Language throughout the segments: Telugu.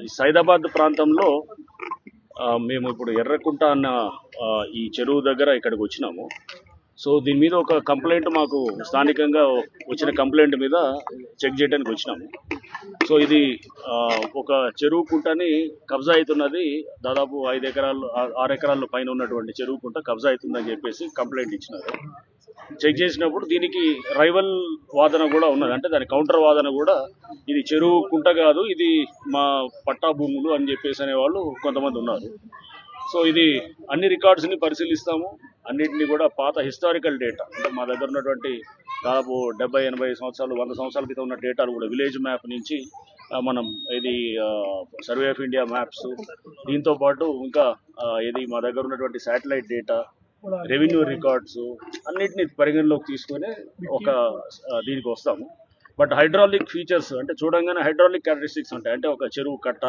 ఈ సైదాబాద్ ప్రాంతంలో మేము ఇప్పుడు ఎర్రకుంట అన్న ఈ చెరువు దగ్గర ఇక్కడికి వచ్చినాము. సో దీని మీద ఒక కంప్లైంట్ మాకు స్థానికంగా వచ్చిన కంప్లైంట్ మీద చెక్ చేయడానికి వచ్చినాము. సో ఇది ఒక చెరువు కుంటని కబ్జా అవుతున్నది, దాదాపు 6 ఎకరాల పైన ఉన్నటువంటి చెరువు కుంట కబ్జా అవుతుందని చెప్పేసి కంప్లైంట్ ఇచ్చినారు. చెక్ చేసినప్పుడు దీనికి రైవల్ వాదన కూడా ఉన్నది, అంటే దాని కౌంటర్ వాదన కూడా ఇది చెరువు కుంట కాదు, ఇది మా పట్టా భూములు అని చెప్పేసి అనేవాళ్ళు కొంతమంది ఉన్నారు. సో ఇది అన్ని రికార్డ్స్ని పరిశీలిస్తాము, అన్నింటినీ కూడా పాత హిస్టారికల్ డేటా, అంటే మా దగ్గర ఉన్నటువంటి దాదాపు 70-80 సంవత్సరాలు 100 సంవత్సరాల క్రితం ఉన్న డేటాలు కూడా విలేజ్ మ్యాప్ నుంచి మనం ఇది సర్వే ఆఫ్ ఇండియా మ్యాప్స్, దీంతో పాటు ఇంకా ఇది మా దగ్గర ఉన్నటువంటి శాటిలైట్ డేటా, రెవెన్యూ రికార్డ్స్ అన్నిటిని పరిగణలోకి తీసుకొని ఒక దీనికి వస్తాము. బట్ హైడ్రాలిక్ ఫీచర్స్ అంటే చూడంగానే హైడ్రాలిక్ క్యారెక్టరిస్టిక్స్ ఉంటాయి, అంటే ఒక చెరువు కట్ట,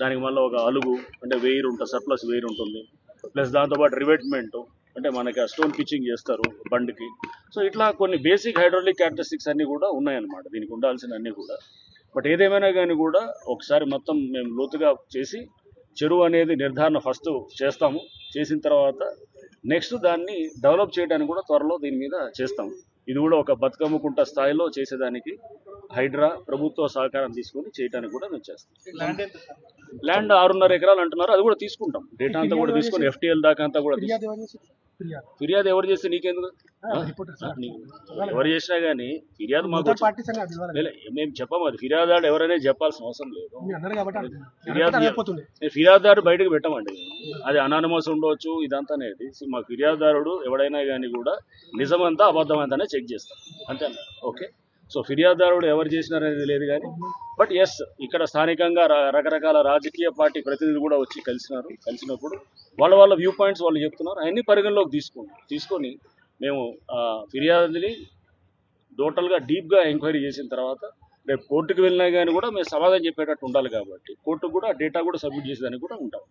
దానికి మళ్ళీ ఒక అలుగు అంటే వెయిర్ ఉంటుంది, సర్ప్లస్ వెయిర్ ఉంటుంది, ప్లస్ దాంతోపాటు రివెట్మెంట్ అంటే మనకి స్టోన్ పిచ్చింగ్ చేస్తారు బండికి. సో ఇట్లా కొన్ని బేసిక్ హైడ్రాలిక్ క్యారెక్టరిస్టిక్స్ అన్నీ కూడా ఉన్నాయన్నమాట, దీనికి ఉండాల్సిన అన్నీ కూడా. బట్ ఏదేమైనా కానీ కూడా ఒకసారి మొత్తం మేము లోతుగా చేసి చెరువు అనేది నిర్ధారణ ఫస్ట్ చేస్తాము. చేసిన తర్వాత నెక్స్ట్ దాన్ని డెవలప్ చేయడానికి కూడా త్వరలో దీని మీద చేస్తాము. ఇది కూడా ఒక బతుకమ్మ కుంట స్థాయిలో చేసేదానికి హైడ్రా ప్రభుత్వ సహకారం తీసుకొని చేయడానికి కూడా మేము చేస్తాం. ల్యాండ్ 6.5 ఎకరాలు అంటున్నారు, అది కూడా తీసుకుంటాం, డేటా అంతా కూడా తీసుకొని ఎఫ్టీఎల్ దాకా అంతా కూడా. ఫిర్యాదు ఎవరు చేస్తే నీకెందుకు, ఎవరు చేసినా కానీ ఫిర్యాదు మాకు మేము చెప్పాము, అది ఫిర్యాదుదారు ఎవరైనా చెప్పాల్సిన అవసరం లేదు. ఫిర్యాదుదారు బయటకు పెట్టమండి, అది అనానమస్ ఉండవచ్చు ఇదంతా అనేది. మా ఫిర్యాదుదారుడు ఎవడైనా కానీ కూడా నిజమంతా అబద్ధమంతానే చెక్ చేస్తాం, అంతే. ఓకే, సో ఫిర్యాదుదారుడు ఎవరు చేసినారనేది లేదు కానీ, బట్ ఎస్ ఇక్కడ స్థానికంగా రకరకాల రాజకీయ పార్టీ ప్రతినిధులు కూడా వచ్చి కలిసినప్పుడు వాళ్ళ వ్యూ పాయింట్స్ వాళ్ళు చెప్తున్నారు, అవన్నీ పరిగణలోకి తీసుకొని మేము ఫిర్యాదుని టోటల్గా డీప్గా ఎంక్వైరీ చేసిన తర్వాత రేపు కోర్టుకు వెళ్ళినా కానీ కూడా మేము సమాధానం చెప్పేటట్టు ఉండాలి. కాబట్టి కోర్టుకు కూడా డేటా కూడా సబ్మిట్ చేసేదానికి కూడా ఉంటాం.